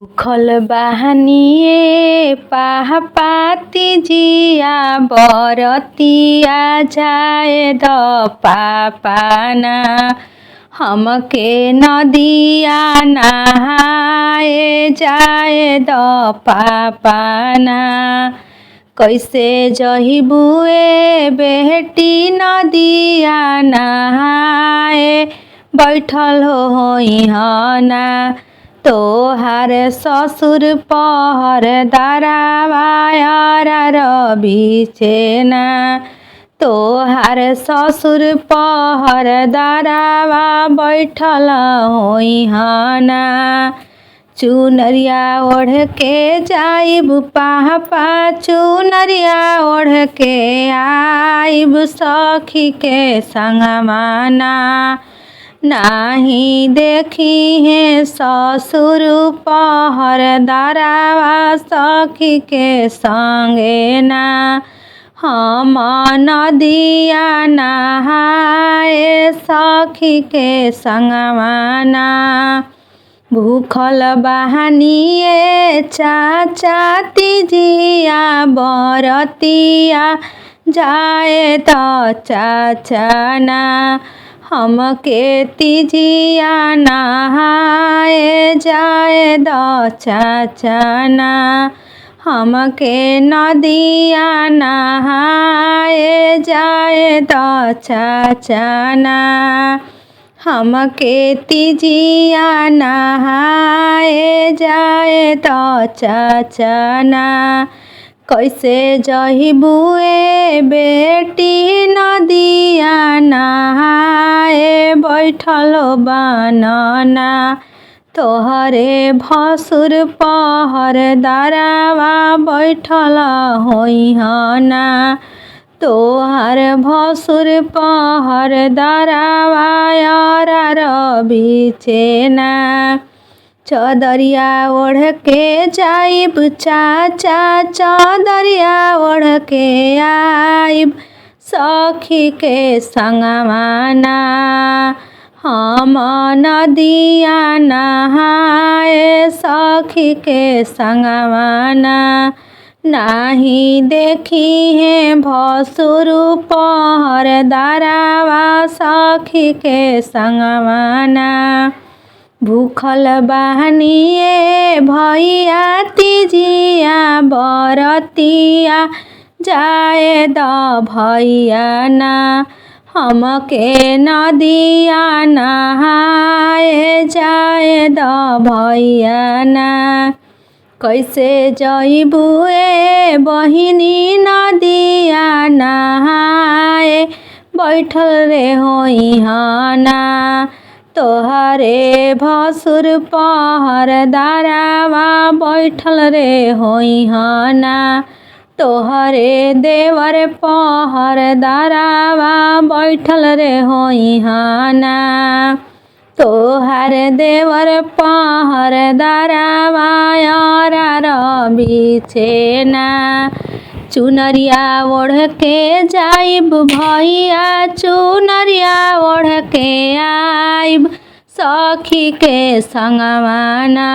भूखल बाहनिए पाती जिया बरतिया जाए द पापाना हमके नदिया नहाए जाए द पापाना। कैसे जहिबुए बेटी नदिया नहाए बैठल होइहना तोहार ससुर पहर दरावायर बिछेना। तोहार ससुर पहर दरावा बैठल होइहना चुनरिया ओढ़ के जाइब पापा चुनरिया ओढ़ के आइब सखी के संगमाना। नाही देखी है ससुर पहर दरावा सखी के संगे ना हम नदिया नहाए सखी के संगमाना। भूखल बहानिए चाचा तिजिया बरतिया जाए तो चाचाना हमके तिजिया नहाए जाए द चाचाना। हमके नदिया नहाए जाए द चाचाना। हमके तिजिया नहाए जाए द चाचाना। कैसे जहिबुए बेटी नदिया नहाए बैठल बनना तोहरे भसुर पहर दरावा बैठल होइहना। तोहर भसुर पहर दरावा यार बिछेना चदरिया ओढ़ के जाइब चाचा चदरिया ओढ़ के आइब सखी के संगमाना। हम नदिया नहाए सखी के संगमाना। नाही देखी है भसुर पहर दरावा सखी के संगमाना। भूखल बहानिए भैया तिजिया बरतिया जाए द भैया ना हमके नदिया नहाए जाए द भैया ना। कैसे जइबुए बहिनी नदिया नहाए बैठल रे होइहना तोहरे भसुर पहर दरावा बैठल रे होइहना। तोहरे देवर पहर दरावा बैठल रे होइहना। तोहर देवर पहर दरावा यार बिछेना चुनरिया ओढ़ के जाइब भैया चुनरिया ओढ़ के आइब सखी के संगमाना।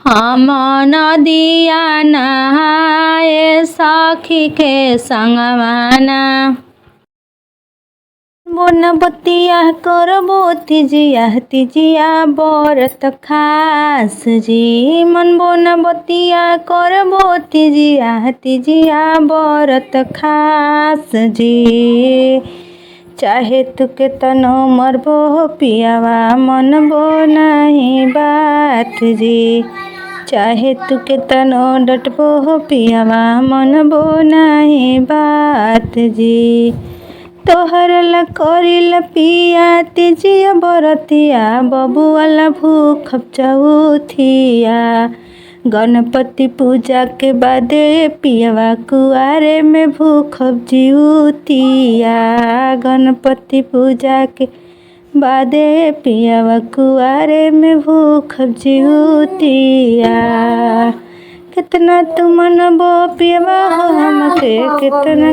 हम नदिया नहाए सखी के संगमाना। बोन बतिया करबो तिजिया तिजिया बरत खास जी मन बोन बतिया करबो तिजिया तिजिया बरत खास जी। चाहे तुके तनो मरबो पियावा मनबो नहीं बात जी। चाहे तुके तनो डटबो पियावा मनबो नहीं बात जी। तोहर ला करिल पिया तिजिया बरतिया बबुआला भूख चौथिया। गणपति पूजा के बादे पियावा कुआरे में भूख जिउतिया। गणपति पूजा के बादे पियावा कुआरे में भूख जिउतिया। कितना तू मनबो पियावा हमके कितना